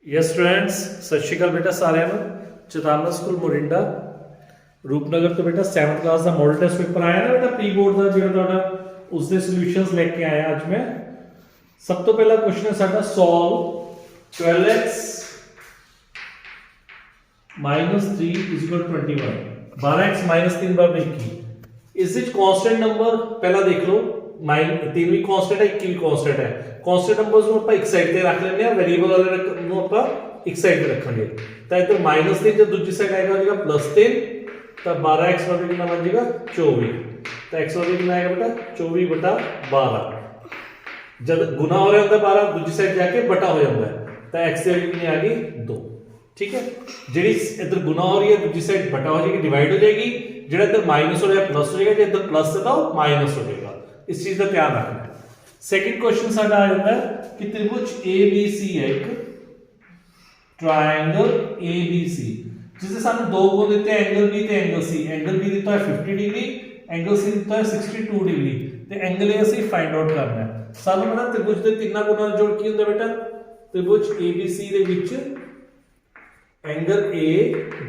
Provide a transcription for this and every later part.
Yes students सत श्री अकाल बेटा सारिਆਂ ਨੂੰ ਚੇਤਾਵਨਾ ਸਕੂਲ ਮੋਰਿੰਡਾ ਰੂਪਨਗਰ ਤੋਂ ਬੇਟਾ 7th ਕਲਾਸ ਦਾ ਮॉडल ਟੈਸਟ ਪੇਪਰ ਆਇਆ ਨਾ ਬੇਟਾ ਪ੍ਰੀ ਬੋਰਡ ਦਾ ਜਿਹੜਾ ਤੁਹਾਡਾ ਉਸ ਦੇ ਸੋਲੂਸ਼ਨਸ ਲੈ ਕੇ ਆਇਆ ਅੱਜ ਮੈਂ ਸਭ ਤੋਂ ਪਹਿਲਾ ਕੁਐਸਚਨ ਹੈ ਸਾਡਾ ਸੋਲਵ 12x -3 = 21 12x - 3 = 21 ਇਸ ਵਿੱਚ ਕਾਂਸਟੈਂਟ ਨੰਬਰ ਪਹਿਲਾਂ ਦੇਖ ਲਓ 3 ਵੀ ਕਾਂਸਟੈਂਟ ਹੈ 21 ਵੀ ਕਾਂਸਟੈਂਟ ਹੈ ਕਾਂਸਟੈਂਟ ਨੰਬਰਸ ਨੂੰ ਆਪਾਂ ਇੱਕ ਸਾਈਡ ਤੇ ਰੱਖ ਲੈਂਦੇ ਆ ਵੇਰੀਏਬਲ ਵਾਲੇ ਨੂੰ ਆਪਾਂ ਇੱਕ ਸਾਈਡ ਤੇ ਰੱਖਾਂਗੇ ਤਾਂ ਇਧਰ -3 ਤੇ ਦੂਜੀ ਸਾਈਡ ਆਏਗਾ ਜਿਹੜਾ +3 ਤਾਂ 12x ਵਰਗੇ ਕਿੰਨਾ ਬਣ ਜਾਏਗਾ 24 ਤਾਂ x ਵਰਗੇ ਕਿੰਨਾ ਆਏਗਾ ਬੇਟਾ 24/12 जब गुना हो रहा होता है 12 दूसरी साइड जाके बटा हो जाता है तो x की वैल्यू कितनी आ गई 2 ठीक है जी इधर गुना हो रही है दूसरी साइड बटा हो जाएगी डिवाइड हो जाएगी जो इधर माइनस हो जाएगा प्लस हो जाएगा जो इधर प्लस है तो माइनस हो जाएगा इस चीज का ध्यान रखना है सेकंड क्वेश्चन साडा आ जाता है कि त्रिभुज ABC है एक ट्रायंगल ABC जिससे सानू दो कोण दिते एंगल B ते एंगल C एंगल B दिता है 50 डिग्री एंगल C दिता है 62 डिग्री ते एंगल A ਅਸੀਂ फाइंड आउट करना है ਸਾਨੂੰ ਪਤਾ ਤ੍ਰਿਭੁਜ ਦੇ ਤਿੰਨਾਂ ਕੋਣਾਂ ਦਾ ਜੋੜ ਕੀ ਹੁੰਦਾ ਬੇਟਾ ਤ੍ਰਿਭੁਜ ABC ਦੇ ਵਿੱਚ ਐਂਗਲ A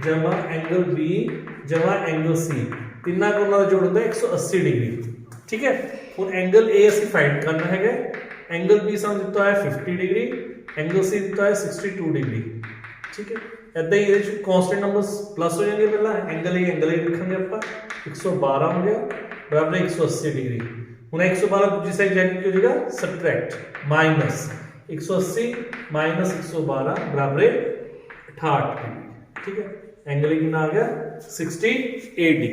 ਜਮਾ ਐਂਗਲ B ਜਮਾ ਐਂਗਲ C ਤਿੰਨਾਂ ਕੋਣਾਂ ਦਾ ਜੋੜ ਹੁੰਦਾ 180 ਡਿਗਰੀ ਠੀਕ ਹੈ ਹੁਣ ਐਂਗਲ A ਅਸੀਂ ਫਾਈਂਡ ਕਰਨਾ ਹੈਗਾ ਐਂਗਲ B ਸਾਨੂੰ ਦਿੱਤਾ ਹੈ 50 ਡਿਗਰੀ ਐਂਗਲ C ਦਿੱਤਾ ਹੈ 62 ਡਿਗਰੀ ਠੀਕ ਹੈ ਇਦਾਂ ਹੀ ਇਹਦੇ ਵਿੱਚ ਕਾਂਸਟੈਂਟ ਨੰਬਰਸ ਪਲੱਸ ਹੋ ਜਾਣਗੇ ਪਹਿਲਾਂ ਐਂਗਲ A ਲਿਖਾਂਗੇ ਆਪਾਂ 112 ਹੋ ਗਿਆ ਬਰਾਬਰ 180 ਡਿਗਰੀ ਹੁਣ 112 दूसरी साइड जाके क्या हो जाएगा सबट्रैक्ट माइनस 180 माइनस 112 बराबर 68 ठीक है एंगल कितना आ गया 68 डिग्री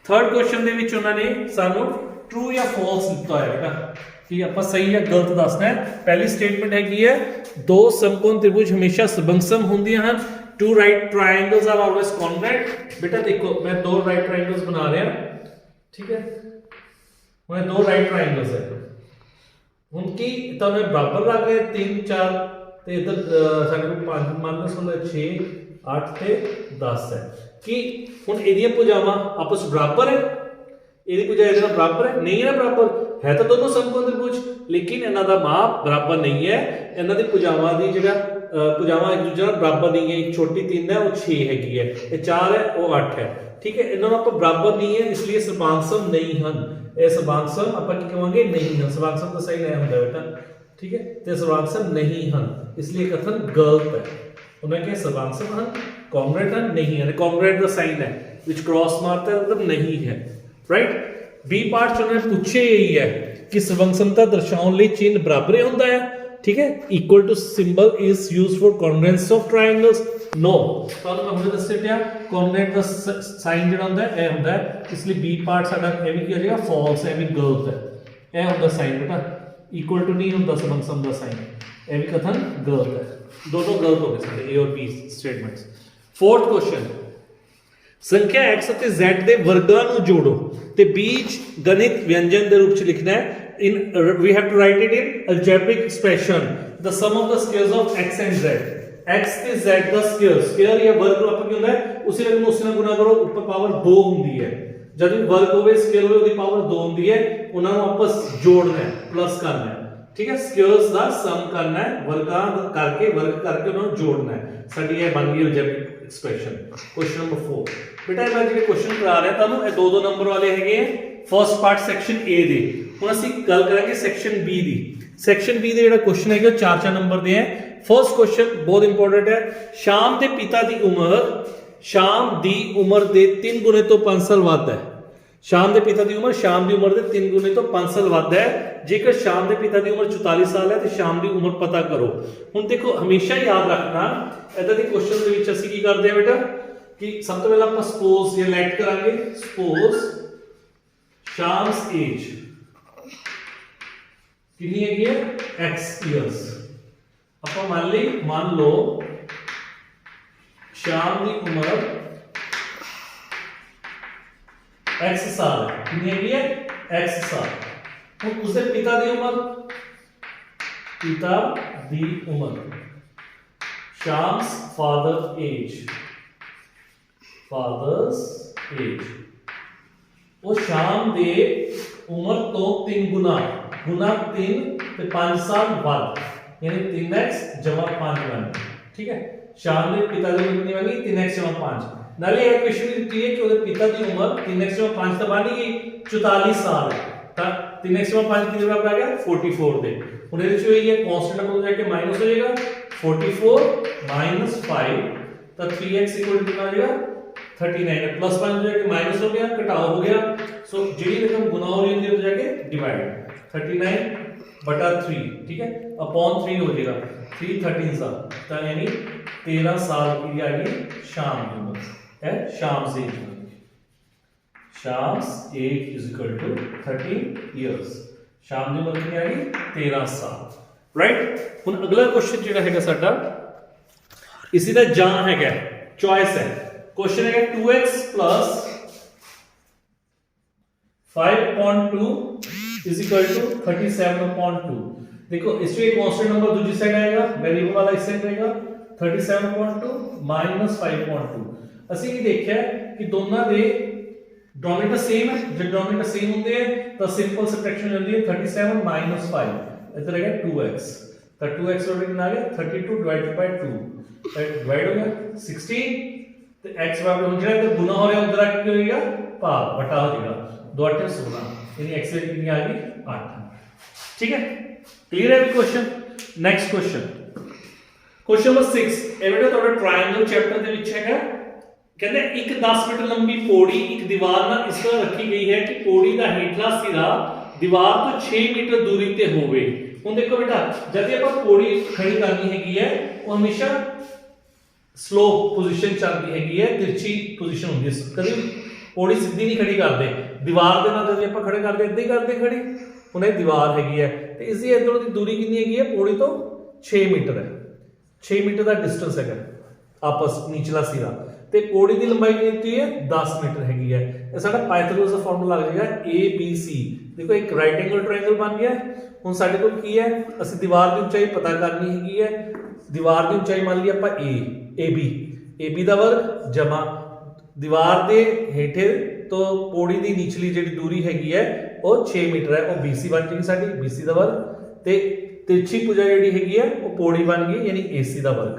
थर्ड क्वेश्चन ਦੇ ਵਿੱਚ ਉਹਨਾਂ ਨੇ ਸਾਨੂੰ ट्रू या फॉल्स ਦਿੱਤਾ ਹੈ ਬੇਟਾ ਕਿ ਆਪਾਂ ਸਹੀ ਜਾਂ ਗਲਤ ਦੱਸਣਾ ਹੈ ਪਹਿਲੀ ਸਟੇਟਮੈਂਟ ਹੈਗੀ ਹੈ ਦੋ ਸਮਕੋਣ त्रिभुज ਹਮੇਸ਼ਾ ਸਬੰਗਸਮ ਹੁੰਦੀਆਂ ਹਨ two right triangles are always congruent ਬੇਟਾ ਦੇਖੋ ਮੈਂ ਦੋ right triangles ਬਣਾ ਰਿਹਾ ਠੀਕ ਹੈ ਹੁਣ ਦੋ ਰਾਈਟ ਟ੍ਰਾਇੰਗਲਸ ਹੈ ਹੁਣ ਕੀ ਤੁਹਾਨੂੰ ਬਰਾਬਰ ਲੱਗ ਰਹੇ 3 4 ਤੇ ਇਧਰ ਸਾਡੇ ਕੋਲ 5 ਮਾਈਨਸ ਹੁੰਦਾ 6 8 ਤੇ 10 ਹੈ ਕਿ ਹੁਣ ਇਹਦੀਆਂ ਭੁਜਾਵਾਂ ਆਪਸ ਬਰਾਬਰ ਹੈ ਇਹਦੀ ਭੁਜਾ ਇਹਦੇ ਨਾਲ ਬਰਾਬਰ ਹੈ ਨਹੀਂ ਹੈ ਨਾ ਬਰਾਬਰ ਹੈ ਤਾਂ ਦੋਨੋਂ ਸਮਕੋਣ त्रिभुज ਲੇਕਿਨ ਇਹਨਾਂ ਦਾ ਮਾਪ ਬਰਾਬਰ ਨਹੀਂ ਹੈ ਇਹਨਾਂ ਦੀ ਭੁਜਾਵਾਂ ਦੀ ਜਿਹੜਾ ਭੁਜਾਵਾਂ ਇੱਕ ਦੂਜੇ ਨਾਲ ਬਰਾਬਰ ਨਹੀਂ ਹੈ ਇੱਕ ਛੋਟੀ 3 ਹੈ ਉਹ 6 ਹੈਗੀ ਹੈ ਇਹ 4 ਹੈ ਉਹ 8 ਹੈ ठीक है ਇਹਨਾਂ ਨੂੰ ਆਪਾਂ ਬਰਾਬਰ ਨਹੀਂ ਹੈ ਇਸ ਲਈ ਸਮਾਂਸਮ ਨਹੀਂ ਹਨ ਇਹ ਸਮਾਂਸਮ ਆਪਾਂ ਕੀ ਕਹਾਂਗੇ ਨਹੀਂ ਹਨ ਸਮਾਂਸਮ ਤਾਂ ਸਹੀ ਨਹੀਂ ਹੁੰਦਾ ਬੇਟਾ ਠੀਕ ਹੈ ਤੇ ਸਮਾਂਸਮ ਨਹੀਂ ਹਨ ਇਸ ਲਈ ਕਥਨ ਗਲਤ ਹੈ ਉਹਨਾਂ ਕੇ ਸਮਾਂਸਮ ਹਨ ਕੰਗਰੂਐਂਟ ਹਨ ਨਹੀਂ ਹਨ ਕੰਗਰੂਐਂਟ ਦਾ ਸਾਈਨ ਹੈ ਵਿੱਚ ਕ੍ਰਾਸ ਮਾਰਤਾ ਹੈ ਮਤਲਬ ਨਹੀਂ ਹੈ ਰਾਈਟ ਬੀ ਪਾਰਟ ਚ ਉਹਨੇ ਪੁੱਛੇ ਇਹੀ ਹੈ ਕਿ ਸਮਾਂਸਮਤਾ ਦਰਸਾਉਣ ਲਈ ਚਿੰਨ੍ਹ ਬਰਾਬਰ ਹੁੰਦਾ ਹੈ ठीक है equal to symbol is used for congruence of triangles no ਤੁਹਾਨੂੰ ਮੈਂ ਹੁਣੇ ਦੱਸਿਆ ਪਿਆ ਕੌਨਗਰੂਐਂਟ ਦਾ ਸਾਈਨ ਜਿਹੜਾ ਹੁੰਦਾ ਹੈ ਇਹ ਹੁੰਦਾ ਹੈ ਇਸ ਲਈ ਬੀ ਪਾਰਟ ਸਾਡਾ ਇਹ ਵੀ ਕੀ ਹੋ ਜਾਏਗਾ ਫਾਲਸ ਹੈ ਵੀ ਗਲਤ ਹੈ ਇਹ ਹੁੰਦਾ ਸਾਈਨ ਬੇਟਾ ਇਕੁਅਲ ਟੂ ਨਹੀਂ ਹੁੰਦਾ ਸਬੰਸਮ ਦਾ ਸਾਈਨ ਇਹ ਵੀ ਕਥਨ ਗਲਤ ਹੈ ਦੋਨੋਂ ਗਲਤ ਹੋ ਗਏ ਸਾਡੇ A ਔਰ B ਸਟੇਟਮੈਂਟਸ फोर्थ क्वेश्चन संख्या x ਅਤੇ z ਦੇ ਵਰਗਾਂ ਨੂੰ ਜੋੜੋ ਤੇ ਬੀਜ ਗਣਿਤ ਵਿਅੰਜਨ ਦੇ ਰੂਪ ਚ ਲਿਖਣਾ ਹੈ in we have to write it in algebraic expression the sum of the squares of x and z x ਤੇ z ਦਾ ਸਕੁਅਰ ਜਾਂ ਵਰਗ ਰੂਪ ਕੀ ਹੁੰਦਾ ਹੈ ਉਸੇ ਰਕਮ ਉਸੇ ਨਾਲ ਗੁਣਾ ਕਰੋ ਉੱਪਰ ਪਾਵਰ 2 ਹੁੰਦੀ ਹੈ ਜਦ ਵੀ ਵਰਗ ਹੋਵੇ ਸਕੁਅਰ ਹੋਵੇ ਉਹਦੀ ਪਾਵਰ 2 ਹੁੰਦੀ ਹੈ ਉਹਨਾਂ ਨੂੰ ਆਪਸ ਜੋੜਨਾ ਹੈ ਪਲੱਸ ਕਰਨਾ ਹੈ ਠੀਕ ਹੈ ਸਕੁਅਰਸ ਦਾ ਸਮ ਕਰਨਾ ਹੈ ਵਰਗਾਂ ਕਰਕੇ ਵਰਗ ਕਰਕੇ ਉਹਨਾਂ ਨੂੰ ਜੋੜਨਾ ਹੈ ਸਾਡੀ ਇਹ ਬਣ ਗਈ algebraic expression क्वेश्चन नंबर 4 बेटा मैं ਜਿਹੜੇ ਕੁਐਸਚਨ ਕਰਾ ਰਿਹਾ ਤੁਹਾਨੂੰ ਇਹ ਦੋ ਨੰਬਰ ਵਾਲੇ ਹੈਗੇ ਆ ਫਰਸਟ ਪਾਰਟ ਸੈਕਸ਼ਨ A ਦੇ ਹੁਣ ਅਸੀਂ ਗੱਲ ਕਰਾਂਗੇ ਸੈਕਸ਼ਨ B ਦੀ ਸੈਕਸ਼ਨ B ਦੇ ਜਿਹੜਾ ਕੁਐਸਚਨ ਹੈਗਾ 4 ਨੰਬਰ ਦੇ ਹੈ ਫਰਸਟ ਕੁਐਸਚਨ ਬਹੁਤ ਇੰਪੋਰਟੈਂਟ ਹੈ ਸ਼ਾਮ ਦੇ ਪਿਤਾ ਦੀ ਉਮਰ ਦੇ 3 ਗੁਣੇ ਤੋਂ 5 ਸਾਲ ਵੱਧ ਹੈ ਸ਼ਾਮ ਦੇ ਪਿਤਾ ਦੀ ਉਮਰ ਸ਼ਾਮ ਦੀ ਉਮਰ ਦੇ 3 ਗੁਣੇ ਤੋਂ 5 ਸਾਲ ਵੱਧ ਹੈ ਜੇਕਰ ਸ਼ਾਮ ਦੇ ਪਿਤਾ ਦੀ ਉਮਰ 44 ਸਾਲ ਹੈ ਤੇ ਸ਼ਾਮ ਦੀ ਉਮਰ ਪਤਾ ਕਰੋ ਹੁਣ ਦੇਖੋ ਹਮੇਸ਼ਾ ਯਾਦ ਰੱਖਣਾ ਇਦਾਂ ਦੇ ਕੁਐਸਚਨ ਦੇ ਵਿੱਚ ਅਸੀਂ ਕੀ ਕਰਦੇ ਹਾਂ ਬੇਟਾ ਕਿ ਸਭ ਤੋਂ ਪਹਿਲਾਂ ਆਪਾਂ ਸਪੋਜ਼ ਇਹ ਲੈਟ ਕਰਾਂਗੇ ਸਪੋਜ਼ ਸ਼ਾਮਸ ਏਜ ਕਿੰਨੀ ਹੈਗੀ ਹੈ x ਇਅਰਸ ਆਪਾਂ ਮੰਨ ਲਓ ਸ਼ਾਮ ਦੀ ਉਮਰ x ਸਾਲ ਕਿੰਨੀ ਹੈਗੀ ਹੈ x ਸਾਲ ਹੁਣ ਉਸਦੇ ਪਿਤਾ ਦੀ ਉਮਰ ਸ਼ਾਮਸ ਫਾਦਰਸ ਏਜ ਉਹ ਸ਼ਾਮ ਦੇ ਉਮਰ ਤੋਂ 3 ਗੁਣਾ 3 ਤੇ 5 ਸਾਲ ਵੱਧ यानी 3x जमा 5 बन गया। ठीक है, शाम के पिता की उम्र कितनी बन गई 3x जमा 5। नाले एक क्वेश्चन में दिती है कि ਉਹਦੇ पिता की उम्र 3x जमा 5 तो बन गई 44 साल ਤਾਂ 3x जमा 5 कितने बराबर आ गया 44 ਦੇ। ਹੁਣ ਇਹਦੇ ਚ ਹੋਈ ਹੈ ਕਾਂਸਟੈਂਟ ਨੰਬਰ ਜਾ ਕੇ ਮਾਈਨਸ ਹੋ ਜਾਏਗਾ 44 माइनस 5 तो 3x इक्वल टू कितना हो जाएगा 39 प्लस 5 हो जाके माइनस हो गया घटाओ हो गया सो जेडी रकम गुना हो रही है तो जाके डिवाइड 39 बटा 3 ठीक है अपॉन 3 हो जाएगा 3 13 साल तो यानी 13 साल की आ गई शाम की उम्र है शाम से Sham's age is equal to 13 years Sham की उम्र कितनी आ गई 13 साल राइट। हुन अगला क्वेश्चन जेड़ा हैगा साडा इसी दा जां हैगा चॉइस है क्वेश्चन है 2x plus 5.2 is equal to 37.2। देखो इसमें कांस्टेंट नंबर दूसरी साइड आएगा वेरिएबल वाला इस साइड रहेगा 37.2 माइनस 5.2। ਅਸੀਂ ਕੀ ਦੇਖਿਆ ਕਿ ਦੋਨਾਂ ਦੇ ਡੋਮੀਨੇਟਰ ਸੇਮ ਹੈ ਜਦ ਡੋਮੀਨੇਟਰ ਸੇਮ ਹੁੰਦੇ ਹੈ ਤਾਂ ਸਿੰਪਲ ਸਬਟ੍ਰੈਕਸ਼ਨ ਹੋ ਜਾਂਦੀ ਹੈ 37 minus 5 इधर है 2x तो 2x और कितना आ गया 32 डिवाइडेड बाय 2 डिवाइड हो गया 16 तो x बराबर हो जाएगा तो गुना हो रहा है उधर क्या हो जाएगा भाग बटा हो जाएगा 2 8 16 यानी x वैल्यू कितनी आ गई 8। ठीक है क्लियर है question. Next question question number 6 ਇਹ ਵੀਡੀਓ ਤੁਹਾਡਾ ਟ੍ਰਾਇੰਗਲ ਚੈਪਟਰ ਦੇ ਵਿੱਚ ਹੈਗਾ ਕਹਿੰਦੇ ਇੱਕ 10 ਮੀਟਰ ਲੰਬੀ ਪੌੜੀ ਇੱਕ ਦੀਵਾਰ ਨਾਲ ਇਸ ਤਰ੍ਹਾਂ ਰੱਖੀ ਗਈ ਹੈ ਕਿ ਪੌੜੀ ਦਾ ਹੇਠਲਾ ਸਿਰਾ ਦੀਵਾਰ ਤੋਂ 6 ਮੀਟਰ ਦੂਰੀ ਤੇ ਹੋਵੇ। ਹੁਣ ਦੇਖੋ बेटा जब ਆਪਾਂ ਪੌੜੀ ਖੜੀ ਕਰਨੀ ਹੈਗੀ ਹੈ ਉਹ ਹਮੇਸ਼ਾ ਸਲੋਪ ਪੋਜੀਸ਼ਨ ਚੱਲਦੀ ਹੈਗੀ ਹੈ ਤਿਰਛੀ ਪੋਜੀਸ਼ਨ ਹੁੰਦੀ ਹੈ ਕਦੇ ਪੌੜੀ ਸਿੱਧੀ ਨਹੀਂ ਖੜੀ ਕਰਦੇ ਦੀਵਾਰ ਦੇ ਨਾਲ ਜਦੋਂ ਆਪਾਂ ਖੜੇ ਕਰਦੇ ਇਦਾਂ ਹੀ ਕਰਦੇ ਖੜੀ। ਹੁਣ ਇਹ ਦੀਵਾਰ ਹੈਗੀ ਹੈ ਤੇ ਇਸ ਦੀ ਇਧਰੋਂ ਦੀ ਦੂਰੀ ਕਿੰਨੀ ਹੈਗੀ ਹੈ ਪੌੜੀ ਤੋਂ 6 ਮੀਟਰ ਹੈ 6 ਮੀਟਰ ਦਾ ਡਿਸਟੈਂਸ ਹੈਗਾ ਆਪਸ ਨੀਚਲਾ ਸਿਰਾ ਤੇ ਪੌੜੀ ਦੀ ਲੰਬਾਈ ਕਿੰਨੀ ਦਿੱਤੀ ਹੈ 10 ਮੀਟਰ ਹੈਗੀ ਹੈ। ਇਹ ਸਾਡਾ ਪਾਇਥਾਗੋਰਸ ਦਾ ਫਾਰਮੂਲਾ ਲੱਗ ਜਾਏਗਾ ABC। ਦੇਖੋ ਇੱਕ ਰਾਈਟ ਐਂਗਲ ਟ੍ਰਾਇੰਗਲ ਬਣ ਗਿਆ। ਹੁਣ ਸਾਡੇ ਕੋਲ ਕੀ ਹੈ ਅਸੀਂ ਦੀਵਾਰ ਦੀ ਉਚਾਈ ਪਤਾ ਕਰਨੀ ਹੈਗੀ ਹੈ ਦੀਵਾਰ ਦੀ ਉਚਾਈ ਮੰਨ ਲਈ ਆਪਾਂ AB ਦਾ ਵਰਗ ਜਮਾ ਦੀਵਾਰ ਦੇ ਹੇਠੇ ਤੋਂ ਪੌੜੀ ਦੀ ਨੀਚਲੀ ਜਿਹੜੀ ਦੂਰੀ ਹੈਗੀ ਹੈ ਉਹ 6 ਮੀਟਰ ਹੈ ਉਹ BC ਬਣ ਜਾਏਗੀ ਸਾਡੀ BC ਦਾ ਵਰਗ ਤੇ ਤਿਰਛੀ ਭੁਜਾ ਜਿਹੜੀ ਹੈਗੀ ਹੈ ਉਹ ਪੌੜੀ ਬਣ ਗਈ ਯਾਨੀ AC ਦਾ ਵਰਗ।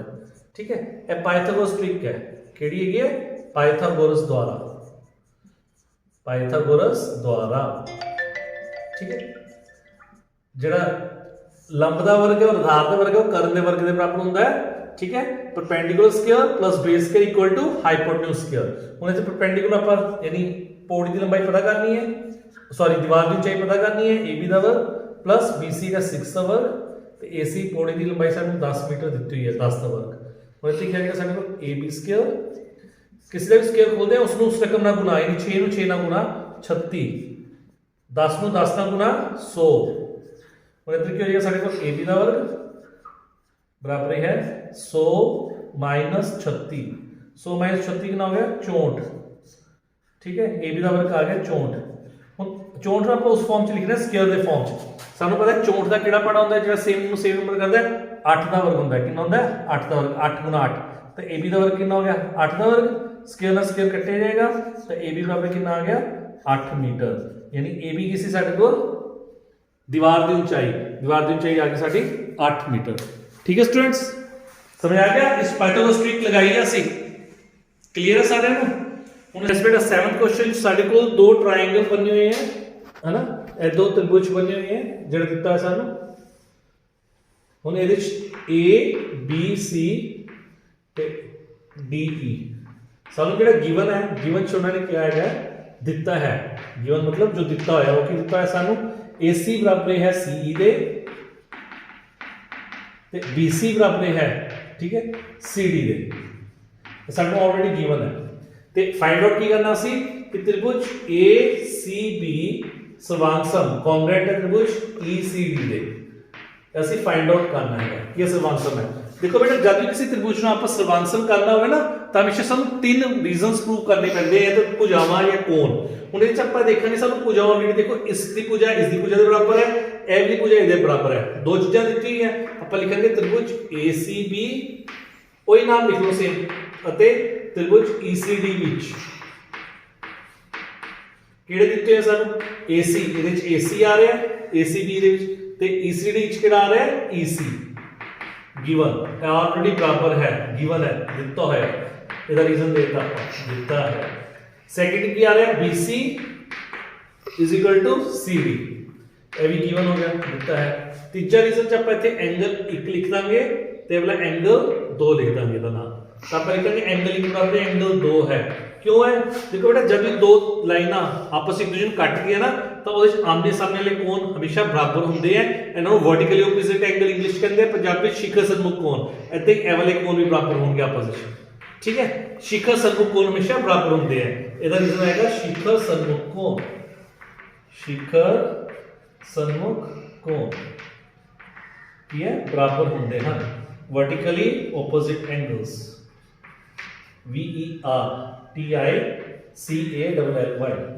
ਠੀਕ ਹੈ ਇਹ ਪਾਇਥਾਗੋਰਸ ਟ੍ਰਿਕ ਹੈ ਕਿਹੜੀ ਹੈਗੀ ਹੈ ਪਾਇਥਾਗੋਰਸ ਦੁਆਰਾ। ठीक है ਜਿਹੜਾ ਲੰਬ ਦਾ ਵਰਗ ਹੈ ਔਰ ਆਧਾਰ ਦਾ ਵਰਗ ਹੈ ਉਹ ਕਰਨ ਦੇ ਵਰਗ ਦੇ ਬਰਾਬਰ ਹੁੰਦਾ ਹੈ। ਠੀਕ ਹੈ perpendicular square plus base square equal to hypotenuse square. ਹੁਣ ਇਹ ਪਰਪੈਂਡੀਕੁਲਰ ਆਪਾਂ ਯਾਨੀ ਪੌੜੀ ਦੀ ਲੰਬਾਈ ਪਤਾ ਕਰਨੀ ਹੈ ਸੌਰੀ ਦੀਵਾਰ ਦੀ ਉਚਾਈ ਪਤਾ ਕਰਨੀ ਹੈ AB ਦਾ ਵਰਗ प्लस BC का 6 ਦਾ ਵਰਗ ਤੇ AC ਪੌੜੀ ਦੀ ਲੰਬਾਈ ਸਾਨੂੰ 10 ਮੀਟਰ ਦਿੱਤੀ ਹੋਈ ਹੈ 10 ਦਾ ਵਰਗ। ਹੁਣ ਇੱਥੇ ਕੀ ਆਏਗਾ ਸਾਡੇ ਕੋਲ AB ਸਕੁਅਰ ਕਿਸੇ ਦਾ ਵੀ ਸਕੁਅਰ ਖੋਲਦੇ ਆ ਉਸ ਨੂੰ ਉਸ ਰਕਮ ਨਾਲ ਗੁਣਾ ਯਾਨੀ 6 ਨੂੰ 6 ਨਾਲ ਗੁਣਾ 36 10 ਨੂੰ 10 ਨਾਲ ਗੁਣਾ 100। ਹੁਣ ਇੱਧਰ ਕੀ ਹੋ ਜਾਏਗਾ ਸਾਡੇ ਕੋਲ AB ਦਾ ਵਰਗ ਬਰਾਬਰ ਹੈ 100 ਮਾਈਨਸ 36 100 ਮਾਈਨਸ 36 ਕਿੰਨਾ ਹੋ ਗਿਆ 64। ਠੀਕ ਹੈ AB ਦਾ ਵਰਗ ਆ ਗਿਆ 64। ਹੁਣ 64 ਆਪਾਂ ਉਸ ਫਾਰਮ ਚ ਲਿਖਣਾ ਸਕੁਅਰ ਦੇ ਫਾਰਮ ਚ ਸਾਨੂੰ ਪਤਾ ਹੈ 64 ਦਾ ਕਿਹੜਾ ਪੜਾ ਹੁੰਦਾ ਜਿਹੜਾ ਸੇਮ ਨੂੰ ਸੇਮ ਨੰਬਰ ਕਰਦਾ 8 ਦਾ ਵਰਗ ਹੁੰਦਾ ਕਿੰਨਾ ਹੁੰਦਾ 8 ਦਾ ਵਰਗ 8 ਗੁਣਾ 8 ਤੇ AB ਦਾ ਵਰਗ ਕਿੰਨਾ ਹੋ ਗਿਆ 8 ਦਾ ਵਰਗ ਸਕੁਅਰ ਨਾਲ ਸਕੁਅਰ ਕੱਟਿਆ ਜਾਏਗਾ ਤਾਂ AB ਬਰਾਬਰ ਕਿੰਨਾ ਆ ਗਿਆ 8 ਮੀਟਰ यानी AB की सी साडे को दीवार की ऊंचाई आ गई साडी 8 मीटर। ठीक है स्टूडेंट्स समझ आ गया इस पाइथागोरस ट्रिक लगाई असी क्लियर है सारे नु। हुन इस बेटा 7th क्वेश्चन साडे को दो ट्रायंगल बने हुए हैं है ना ए दो त्रिभुज बने हुए हैं जेड़ा दिता है सानू। हुन ਇਹਦੇ ਚ ABC ਤੇ DE सानू जेड़ा गिवन है गिवन ਚ ਉਹਨਾਂ ਨੇ ਕਿਹਾ ਹੈਗਾ ਦਿੱਤਾ ਹੈ ਗਿਵਨ मतलब जो ਦਿੱਤਾ ਹੋਇਆ ਉਹ ਕੀ ਦਿੱਤਾ ਹੈ ਸਾਨੂੰ AC ਬਰਾਬਰ ਹੈ CE ਦੇ ਤੇ BC ਬਰਾਬਰ ਹੈ ਠੀਕ ਹੈ CD ਦੇ ਸਾਨੂੰ ਆਲਰੇਡੀ ਗਿਵਨ ਹੈ ਤੇ ਫਾਈਂਡ ਆਊਟ ਕੀ ਕਰਨਾ ਸੀ ਕਿ त्रिभुज ACB सर्वांगसम कॉन्ग्रुएंट है त्रिभुज ECD ਦੇ ਅਸੀਂ ਫਾਈਂਡ ਆਊਟ ਕਰਨਾ ਹੈ ਕਿ ਇਹ सर्वांगसम ਹੈ। देखो बेटा जब भी किसी त्रिभुज ਨੂੰ ਆਪਾਂ ਸਰਵਾਂਗਸਮ ਕਰਨਾ ਹੋਵੇ ਨਾ ਤਾਂ ਹਮੇਸ਼ਾ ਸਾਨੂੰ ਤਿੰਨ ਰੀਜ਼ਨਸ ਪ੍ਰੂਵ ਕਰਨੇ ਪੈਂਦੇ ਆ ਤੇ ਭੁਜਾਵਾਂ ਜਾਂ ਕੋਣ। ਹੁਣ ਇਹ ਚ ਆਪਾਂ ਦੇਖਾਂਗੇ ਸਾਨੂੰ ਭੁਜਾ ਆਲਰੇਡੀ ਦੇਖੋ ਇਸ ਦੀ ਭੁਜਾ ਇਸ ਦੀ ਭੁਜਾ ਦੇ ਬਰਾਬਰ ਹੈ ਇਹ ਦੀ ਭੁਜਾ ਇਹਦੇ ਬਰਾਬਰ ਹੈ ਦੋ ਚੀਜ਼ਾਂ ਦਿੱਤੀ ਹੈ ਆਪਾਂ ਲਿਖਾਂਗੇ त्रिभुज ACB ਉਹੀ ਨਾਮ ਲਿਖ ਲਓ ਸੇਮ ਅਤੇ त्रिभुज ECD ਵਿੱਚ ਕਿਹੜੇ ਦਿੱਤੇ ਆ ਸਾਨੂੰ AC ਇਹਦੇ ਵਿੱਚ AC ਆ ਰਿਹਾ ACB ਦੇ ਵਿੱਚ ਤੇ ECD ਵਿੱਚ ਕਿਹੜਾ ਆ ਰਿਹਾ EC गिवन ऑलरेडी बराबर है, गिवन है, दिता है, ਇਹਦਾ रीजन देता दिता है। सेकंड की आ रहा है BC is equal to CD, ਇਹ ਵੀ गिवन हो गया, दिता है। तीजा रीजन च ਆਪਾਂ ਇੱਥੇ एंगल 1 लिख ਦਾਂਗੇ ਤੇ ਅਗਲਾ एंगल 2 लिख ਦਾਂਗੇ ਇਹਦਾ ਨਾਮ, ਤਾਂ ਆਪਾਂ ਲਿਖਾਂਗੇ एंगल 1 बराबर एंगल 2 है। क्यों है? देखो बेटा जब ये दो लाइना आपस एक दूसरे ਨੂੰ ਕੱਟ ਗਈਆਂ ਨਾ ਤਾਂ ਉਹਦੇ ਚ ਆਮਨੇ ਸਾਹਮਣੇ ਵਾਲੇ ਕੋਣ ਹਮੇਸ਼ਾ ਬਰਾਬਰ ਹੁੰਦੇ ਆ, ਇਹਨਾਂ ਨੂੰ ਵਰਟੀਕਲੀ ਆਪੋਜ਼ਿਟ ਐਂਗਲ ਇੰਗਲਿਸ਼ ਕਹਿੰਦੇ ਆ, ਪੰਜਾਬੀ ਵਿੱਚ ਸ਼ਿਖਰ ਸਨਮੁਖ ਕੋਣ, ਇੱਥੇ ਇਹ ਵਾਲੇ ਕੋਣ ਵੀ ਬਰਾਬਰ ਹੋਣਗੇ ਆਪਸ ਵਿੱਚ, ठीक है। शिखर सन्मुख कोण हमेशा बराबर होंगे हैं, ਇਹਦਾ ਰੀਜ਼ਨ ਆਏਗਾ शिखर सन्मुख कोण, शिखर सन्मुख कोण ਕੀ ਹੈ ਬਰਾਬਰ ਹੁੰਦੇ ਹਨ, vertically opposite angles, VERTICALLY,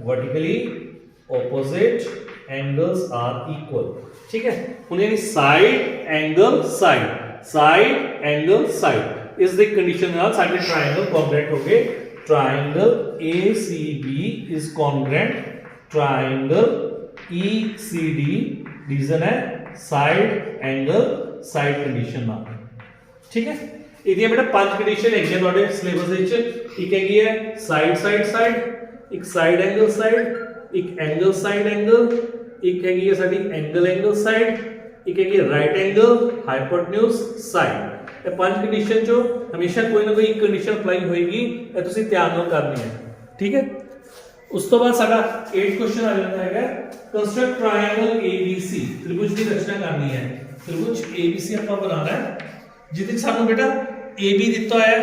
vertically opposite angles are equal, ठीक है। ਹੁਣ ਇਹ side angle side, side angle side इस दी कंडीशन नाल साडे ट्रायंगल कॉन्ग्रुएंट हो गए, triangle ACB is congruent triangle ECD, reason है साइड एंगल साइड कंडीशन नाल, ठीक है। ਇਹਦੀਆਂ बेटा पांच कंडीशन ਹੈਗੀਆਂ ਤੁਹਾਡੇ ਸਿਲੇਬਸ ਦੇ ਵਿੱਚ, ਇੱਕ ਹੈਗੀ ਹੈ ਸਾਈਡ ਸਾਈਡ ਸਾਈਡ, ਇੱਕ ਸਾਈਡ ਐਂਗਲ ਸਾਈਡ, ਇੱਕ ਐਂਗਲ ਸਾਈਡ ਐਂਗਲ, ਇੱਕ ਹੈਗੀ ਹੈ ਸਾਡੀ ਐਂਗਲ ਐਂਗਲ ਸਾਈਡ, ਇੱਕ ਹੈਗੀ ਰਾਈਟ ਐਂਗਲ ਹਾਈਪੋਟਨਿਊਜ਼ ਸਾਈਡ। ਇਹ ਪੰਜ ਕੰਡੀਸ਼ਨ ਚੋਂ ਹਮੇਸ਼ਾ ਕੋਈ ਨਾ ਕੋਈ ਇੱਕ ਕੰਡੀਸ਼ਨ ਅਪਲਾਈ ਹੋਏਗੀ, ਇਹ ਤੁਸੀਂ ਧਿਆਨ ਨਾਲ ਕਰਨੀ ਹੈ, ਠੀਕ ਹੈ। ਉਸ ਤੋਂ ਬਾਅਦ ਸਾਡਾ 8 ਕੁਐਸਚਨ ਆ ਜਾਂਦਾ ਹੈਗਾ ਕੰਸਟਰਕਟ ਟ੍ਰਾਇੰਗਲ ABC, त्रिभुज ਦੀ ਰਚਨਾ ਕਰਨੀ ਹੈ। त्रिभुज ABC ਆਪਾਂ ਬਣਾਉਣਾ ਹੈ ਜਿਹਦੇ ਵਿੱਚ ਸਾਨੂੰ ਬੇਟਾ AB ਦਿੱਤਾ ਹੋਇਆ ਹੈ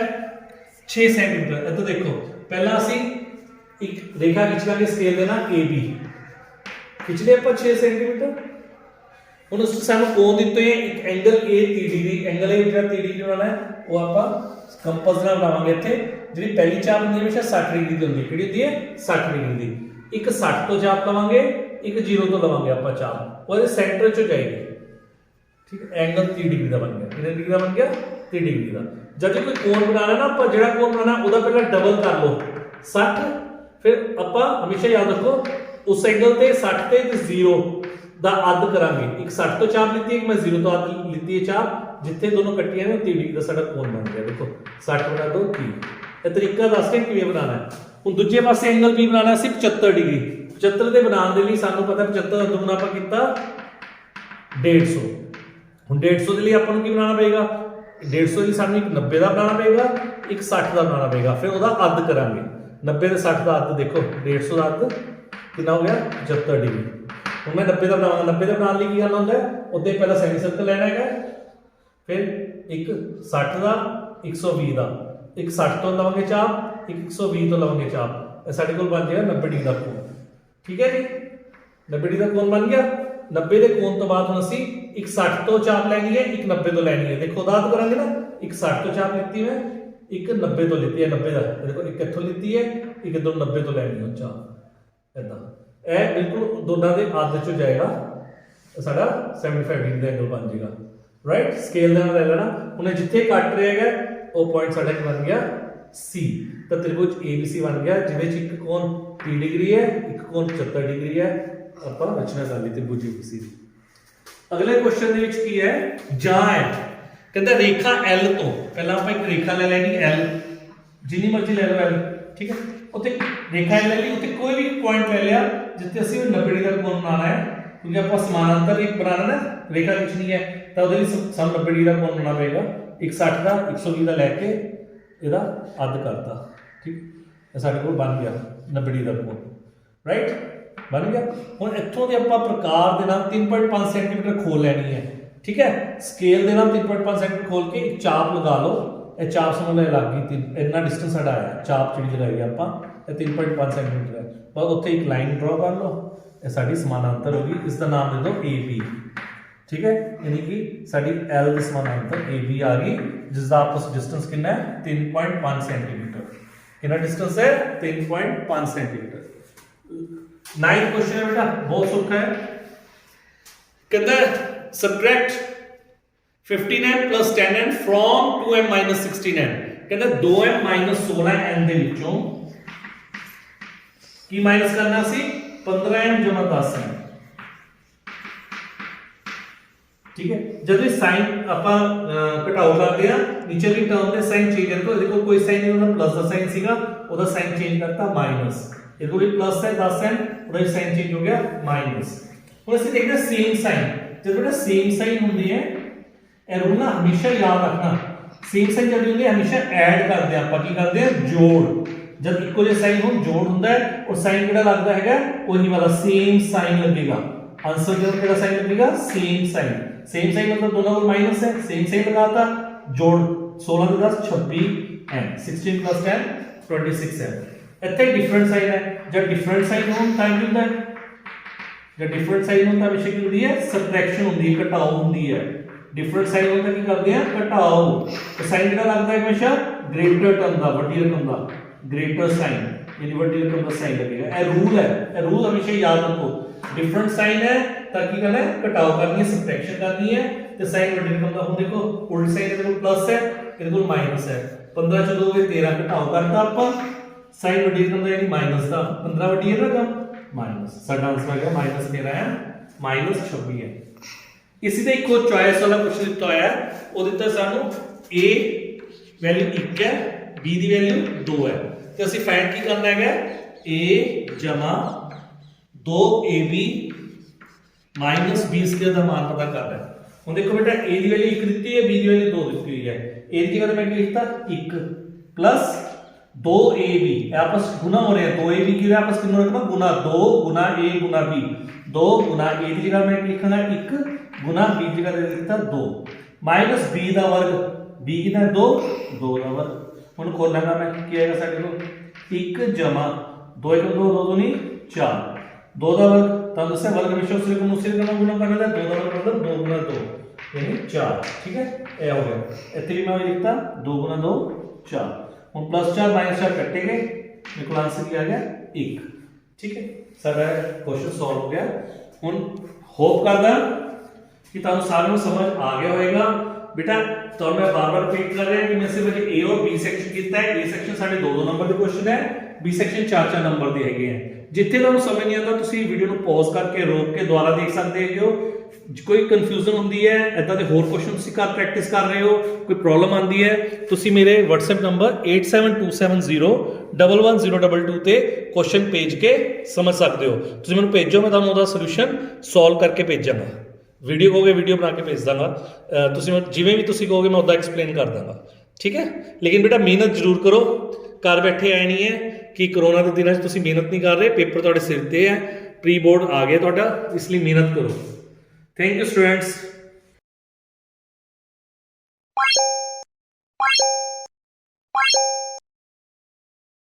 6 ਸੈਂਟੀਮੀਟਰ। ਇੱਥੇ ਦੇਖੋ ਪਹਿਲਾਂ ਅਸੀਂ ਇੱਕ ਰੇਖਾ ਖਿੱਚ ਲਾਂਗੇ ਸਕੇਲ ਦੇ ਨਾਲ AB, ਖਿੱਚ ਲਿਆ ਆਪਾਂ 6 ਸੈਂਟੀਮੀਟਰ। ਹੁਣ ਉਸ ਸਾਨੂੰ ਕੋਣ ਦਿੱਤੇ ਹੋਏ ਇੱਕ angle A 30 degree, angle A ਜਿਹੜਾ 30 ਡਿਗਰੀ ਬਣਾਉਣਾ ਹੈ ਉਹ ਆਪਾਂ ਕੰਪਸ ਨਾਲ ਬਣਾਵਾਂਗੇ। ਇੱਥੇ ਜਿਹੜੀ ਪਹਿਲੀ ਚਾਪ ਹੁੰਦੀ ਹੈ ਹਮੇਸ਼ਾ 60 ਡਿਗਰੀ ਦੀ ਹੁੰਦੀ ਹੈ, ਕਿਹੜੀ ਹੁੰਦੀ ਹੈ 60 ਡਿਗਰੀ ਦੀ। ਇੱਕ 60 ਤੋਂ ਚਾਪ ਲਵਾਂਗੇ, ਇੱਕ 0 ਤੋਂ ਲਵਾਂਗੇ ਆਪਾਂ ਚਾਪ, ਉਹਦੇ ਸੈਂਟਰ ਚੋਂ ਜਾਏਗੀ, ठीक है। एंगल 30 डिग्री का बन गया, कितने डिग्री का बन गया 30 डिग्री का। जब कोई कोण बनाना ना ਆਪਾਂ ਜਿਹੜਾ ਕੋਣ बनाना ਉਹਦਾ ਪਹਿਲਾਂ ਡਬਲ ਕਰ ਲਓ 60, ਫਿਰ ਆਪਾਂ ਹਮੇਸ਼ਾ ਯਾਦ ਰੱਖੋ ਉਸ ਐਂਗਲ ਤੇ 60 ਤੇ 0 ਦਾ ਅੱਧ ਕਰਾਂਗੇ। ਇੱਕ 60 ਤੋਂ ਚਾਪ ਲਿੱਤੀ ਹੈ, ਇੱਕ ਮੈਂ 0 ਤੋਂ ਅੱਧ ਲਿੱਤੀ ਹੈ ਚਾਪ, ਜਿੱਥੇ ਦੋਨੋਂ ਕੱਟੀਆਂ ਨੇ 30 डिग्री ਦਾ ਸਾਡਾ ਕੋਣ ਬਣ ਗਿਆ। ਦੇਖੋ 60 ਬਣਾ ਦੋ 30, ਇਹ ਤਰੀਕਾ ਦੱਸ ਕੇ ਕਿਵੇਂ ਬਣਾਉਣਾ ਹੈ। ਹੁਣ ਦੂਜੇ ਪਾਸੇ ਐਂਗਲ B ਬਣਾਉਣਾ ਸੀ 75 डिग्री, 75 ਦੇ ਬਣਾਉਣ ਦੇ ਲਈ ਸਾਨੂੰ ਪਤਾ 75 ਦਾ ਦੁਗਣਾ ਆਪਾਂ ਕੀਤਾ 150। ਹੁਣ 150 ਦੇ ਲਈ ਆਪਾਂ ਨੂੰ ਕੀ ਬਣਾਉਣਾ ਪਏਗਾ, 150 ਲਈ ਸਾਨੂੰ ਇੱਕ 90 ਦਾ ਬਣਾਉਣਾ ਪਏਗਾ, ਇੱਕ 60 ਦਾ ਬਣਾਉਣਾ ਪਏਗਾ, ਫਿਰ ਉਹਦਾ ਅੱਧ ਕਰਾਂਗੇ। 90 ਤੇ 60 ਦਾ ਅੱਧ ਦੇਖੋ 150 ਦਾ ਅੱਧ ਕਿੰਨਾ ਹੋ ਗਿਆ 75 डिग्री। ਹੁਣ ਮੈਂ 90 ਦਾ ਬਣਾਵਾਂਗਾ, 90 ਦਾ ਬਣਾਉਣ ਲਈ ਕੀ ਕਰਨਾ ਹੁੰਦਾ ਹੈ, ਉਹਦੇ ਪਹਿਲਾਂ ਸੈਮੀ ਸਰਕਲ ਲੈਣਾ ਹੈਗਾ, ਫਿਰ ਇੱਕ 60 ਦਾ 120 ਦਾ, ਇੱਕ 60 ਤੋਂ ਲਵਾਂਗੇ ਚਾਪ, ਇੱਕ 120 ਤੋਂ ਲਵਾਂਗੇ ਚਾਪ, ਇਹ ਸਾਡੇ ਕੋਲ ਬਣ ਜਾਏਗਾ 90 डिग्री ਦਾ ਕੋਣ, ਠੀਕ ਹੈ ਜੀ। 90 डिग्री ਦਾ ਕੋਣ ਬਣ ਗਿਆ। 90 ਦੇ ਕੋਣ ਤੋਂ ਬਾਅਦ ਹੁਣ ਅਸੀਂ ਇੱਕ 60 ਤੋਂ ਚਾਪ ਲੈਣੀ ਹੈ, ਇੱਕ 90 ਤੋਂ ਲੈਣੀ ਹੈ। ਦੇਖੋ ਦਾਦ ਕਰਾਂਗੇ ਨਾ, ਇੱਕ 60 ਤੋਂ ਚਾਪ ਲਿੱਤੀ ਮੈਂ, ਇੱਕ 90 ਤੋਂ ਲਿੱਤੀ ਹੈ, 90 ਦਾ ਦੇਖੋ ਇੱਕ ਇੱਥੋਂ ਲਿੱਤੀ ਹੈ, ਇੱਕ ਇੱਧਰੋਂ 90 ਤੋਂ ਲੈਣੀ ਹੈ ਚਾਪ, ਇਦਾਂ ਇਹ ਬਿਲਕੁਲ ਦੋਨਾਂ ਦੇ ਅੱਧ ਚੋਂ ਜਾਏਗਾ, ਸਾਡਾ 75 डिग्री ਦਾ ਐਂਗਲ ਬਣ ਜਾਏਗਾ, ਰਾਈਟ। ਸਕੇਲ ਦੇ ਨਾਲ ਲੈ ਲੈਣਾ। ਹੁਣ ਜਿੱਥੇ ਕੱਟ ਰਿਹਾ ਹੈਗਾ ਉਹ ਪੁਆਇੰਟ ਸਾਡਾ ਕੀ ਬਣ ਗਿਆ C, ਤਾਂ त्रिभुज ABC ਬਣ ਗਿਆ, ਜਿਹਦੇ ਚ ਇੱਕ ਕੋਣ 30 डिग्री है, एक कोण 75 डिग्री है। ਆਪਾਂ ਰਚਨਾ ਕਰ ਲਈ त्रिभुज ABC ਦੀ। ਅਗਲੇ ਕੁਐਸਚਨ ਦੇ ਵਿੱਚ ਕੀ ਹੈ, ਜਾਂ ਹੈ ਕਹਿੰਦਾ ਰੇਖਾ L ਤੋਂ, ਪਹਿਲਾਂ ਆਪਾਂ ਇੱਕ ਰੇਖਾ ਲੈ ਲੈਣੀ L, ਜਿੰਨੀ ਮਰਜ਼ੀ ਲੈ ਲਓ L, ਠੀਕ ਹੈ। ਉੱਥੇ ਰੇਖਾ L ਲੈ ਲਈ, ਉੱਥੇ ਕੋਈ ਵੀ ਪੁਆਇੰਟ ਲੈ ਲਿਆ ਜਿੱਥੇ ਅਸੀਂ 90 डिग्री ਦਾ ਕੋਣ ਬਣਾਉਣਾ ਹੈ, ਕਿਉਂਕਿ ਆਪਾਂ ਸਮਾਨਾਂਤਰ ਇੱਕ ਬਣਾਉਣਾ ਨਾ, ਰੇਖਾ ਖਿੱਚਣੀ ਹੈ, ਤਾਂ ਉਹਦੇ ਲਈ ਸਾਨੂੰ 90 डिग्री ਦਾ ਕੋਣ ਬਣਾਉਣਾ ਪਏਗਾ। ਇੱਕ 60 ਦਾ 120 ਦਾ ਲੈ ਕੇ ਇਹਦਾ ਅੱਧ ਕਰਤਾ, ਠੀਕ, ਇਹ ਸਾਡੇ ਕੋਲ ਬਣ ਗਿਆ 90 डिग्री ਦਾ ਕੋਣ, ਰਾਈਟ, बन गया। ਹੁਣ ਇੱਥੋਂ ਦੇ ਆਪਾਂ ਪ੍ਰਕਾਰ ਦੇ ਨਾਲ 3.5 ਸੈਂਟੀਮੀਟਰ ਖੋਲ ਲੈਣੀ ਹੈ, ਠੀਕ ਹੈ। ਸਕੇਲ ਦੇ ਨਾਲ 3.5 ਸੈਂਟੀਮੀਟਰ ਖੋਲ ਕੇ ਇੱਕ ਚਾਪ ਲਗਾ ਲਓ, ਇਹ ਚਾਪ ਸਮਝ ਲੈ ਲੱਗ ਗਈ, ਇੰਨਾ ਡਿਸਟੈਂਸ ਸਾਡਾ ਆਇਆ, ਚਾਪ ਜਿਹੜੀ ਲਗਾਈ ਆਪਾਂ ਇਹ 3.5 ਸੈਂਟੀਮੀਟਰ ਹੈ। ਬਸ ਉੱਥੇ ਇੱਕ ਲਾਈਨ ਡਰਾ ਕਰ ਲਓ, ਇਹ ਸਾਡੀ ਸਮਾਨਾਂਤਰ ਹੋ ਗਈ, ਇਸ ਦਾ ਨਾਮ ਦੇ ਦਿਓ AB, ਠੀਕ ਹੈ। ਯਾਨੀ ਕਿ ਸਾਡੀ L ਦੀ ਸਮਾਨਾਂਤਰ AB ਆ ਗਈ, ਜਿਸ ਦਾ ਆਪਸ ਡਿਸਟੈਂਸ ਕਿੰਨਾ ਹੈ 3.5 ਸੈਂਟੀਮੀਟਰ। कितना डिस्टेंस है 3.5 सेंटीमीटर। 9th क्वेश्चन है बेटा, बहुत सौखा है। कहता है subtract 15m plus 10n from 2m minus 16n। कहता है 2m minus 16n ਦੇ ਵਿੱਚੋਂ ਕੀ ਮਾਈਨਸ ਕਰਨਾ ਸੀ 15m ਜਮਾ 10n। ठीक है, जब साइन ਆਪਾਂ ਘਟਾਓ ਕਰਦੇ ਆ ਨੀਚੇਲੀ ਟਰਮ ਦੇ ਸਾਈਨ ਚੇਂਜ ਕਰੋ ਇਹਦੇ ਕੋਲ ਕੋਈ ਸਾਈਨ ਨਹੀਂ ਉਹਦਾ ਪਲੱਸ ਦਾ ਸਾਈਨ ਸੀਗਾ ਉਹਦਾ ਸਾਈਨ ਚੇਂਜ ਕਰਤਾ ਮਾਈਨਸ ਇਹਦੇ ਕੋਲ ਪਲੱਸ ਹੈ 10 ਹੈ ਉਹਦਾ ਸਾਈਨ ਚੇਂਜ ਹੋ ਗਿਆ ਮਾਈਨਸ ਹੁਣ ਅਸੀਂ ਦੇਖਦੇ ਹਾਂ ਸੇਮ ਸਾਈਨ जब बेटा सेम साइन होती है ਇਹ ਰੂਲ ਨਾ ਹਮੇਸ਼ਾ ਯਾਦ ਰੱਖਣਾ ਸੇਮ ਸਾਈਨ ਜਿਹੜੀ ਹੁੰਦੀ ਹੈ ਹਮੇਸ਼ਾ ਐਡ ਕਰਦੇ ਆਪਾਂ ਕੀ ਕਰਦੇ ਆ ਜੋੜ ਜਦ ਇੱਕੋ ਜਿਹਾ ਸਾਈਨ ਹੋਣ ਜੋੜ ਹੁੰਦਾ ਹੈ ਔਰ ਸਾਈਨ ਜਿਹੜਾ ਲੱਗਦਾ ਹੈਗਾ ਉਹੀ ਵਾਲਾ ਸੇਮ ਸਾਈਨ ਲੱਗੇਗਾ ਆਨਸਰ ਜਦੋਂ ਕਿਹੜਾ ਸਾਈਨ ਲੱਗੇਗਾ ਸੇਮ ਸਾਈਨ मतलब दोनों को माइनस है सेम साइन लगाता जोड़ 16 के 10 26 है 16 plus 10 26 है ਇੱਥੇ डिफरेंट साइन है जब डिफरेंट साइन हो टाइम ਹੁੰਦਾ है जब डिफरेंट साइन होता है हमेशा की होती है सबट्रैक्शन होती है घटाओ होती है डिफरेंट साइन होता है की करते हैं घटाओ तो साइन कितना लगता है हमेशा ग्रेटर टर्म का ਵੱਡੀ रकम का ग्रेटर साइन यानी ਵੱਡੀ रकम का साइन लगेगा ये रूल है ये रूल हमेशा याद रखो डिफरेंट साइन है ताकि करना है घटाओ करनी है सबट्रैक्शन करनी है तो साइन ਵੱਡੀ रकम का ਹੁਣ देखो उल्ट साइन ਇਹਦੇ ਕੋਲ प्लस है ਇਹਦੇ ਕੋਲ माइनस है 15 ਚ 2 ਵੇ 13 ਘਟਾਓ ਕਰਤਾ ਆਪਾਂ साइन ਵੱਡੀ रकम ਦਾ यानी माइनस ਦਾ 15 ਵੱਡੀ ਹੈ ਰਕਮ माइनस साडा आंसर है माइनस मेरा है माइनस 26 है इसी का एक चॉइस वाला क्वेश्चन दिता होया वो दिता सानू a वैल्यू 1 है b की वैल्यू 2 है तो ਅਸੀਂ फाइंड की करना है a जमा 2ab माइनस b स्क्वायर का मान पता करना है ਹੁਣ देखो बेटा a की वैल्यू 1 दी है b की वैल्यू 2 दी हुई है a की जगह मैं क्या लिखता 1 प्लस 2ab आपस गुना हो रहे हैं 2ab की आपस कितना रखना गुना 2 गुना a Guna b 2 Guna a की जगह मैं लिखूंगा 1 गुना b की जगह लिखता 2 माइनस b का वर्ग b कितना 2 2 का वर्ग हुन खोलांगा मैं क्या आएगा साडे को 1 जमा 2 1 2 2 नहीं 4 2 का वर्ग तब से वर्ग हमेशा उसी को दूसरे का गुना कर लेता है 2 का वर्ग मतलब 2 गुना 2 यानी 4 ठीक है ये हो गया इतने भी मैं लिखता 2 गुना 2 4 ਹੁਣ +4 -4 ਕੱਟੇ ਗਏ ਮੇਰੇ ਕੋਲ ਆਨਸਰ ਕੀ ਆ ਗਿਆ 1 ਠੀਕ ਹੈ ਸਾਡਾ ਕੁਐਸਚਨ ਸੋਲਵ ਹੋ ਗਿਆ ਹੁਣ ਹੋਪ ਕਰਦਾ ਕਿ ਤੁਹਾਨੂੰ ਸਾਰਿਆਂ ਨੂੰ ਸਮਝ ਆ ਗਿਆ ਹੋਵੇਗਾ बेटा तो मैं बार-बार रिपीट कर रहा कि मैं सिर्फ ए और बी सेक्शन किया है ए सेक्शन साडे 2-2 नंबर ਦੇ क्वेश्चन है बी सेक्शन 4-4 नंबर ਦੇ ਹੈਗੇ ਆ ਜਿੱਥੇ ਤੁਹਾਨੂੰ ਸਮਝ ਨਹੀਂ ਆਉਂਦਾ ਤੁਸੀਂ ਵੀਡੀਓ ਨੂੰ ਪੌਜ਼ ਕਰਕੇ ਰੋਕ ਕੇ ਦੁਬਾਰਾ ਦੇਖ ਸਕਦੇ ਹੋ कोई कन्फ्यूजन होंदी है इदा दे होर क्वेश्चन तुसीं घर प्रैक्टिस कर रहे हो कोई प्रॉब्लम आंदी है तुसीं मेरे WhatsApp नंबर 8727011022 ते क्वेश्चन भेज के समझ सकते हो तुसीं मैनूं भेजो मैं तुहानूं उहदा सॉल्यूशन सॉल्व करके भेजांगा वीडियो कहोगे वीडियो बना के भेज दांगा तुसीं जिवें भी तुसीं कहोगे मैं उदा एक्सप्लेन कर दांगा ठीक है लेकिन बेटा मेहनत जरूर करो घर बैठे आए नहीं है कि कोरोना के दिनों तुसीं मेहनत नहीं कर रहे पेपर तुहाडे सिर ते है प्री बोर्ड आ गया तुहाडा इसलिए मेहनत करो Thank you, students.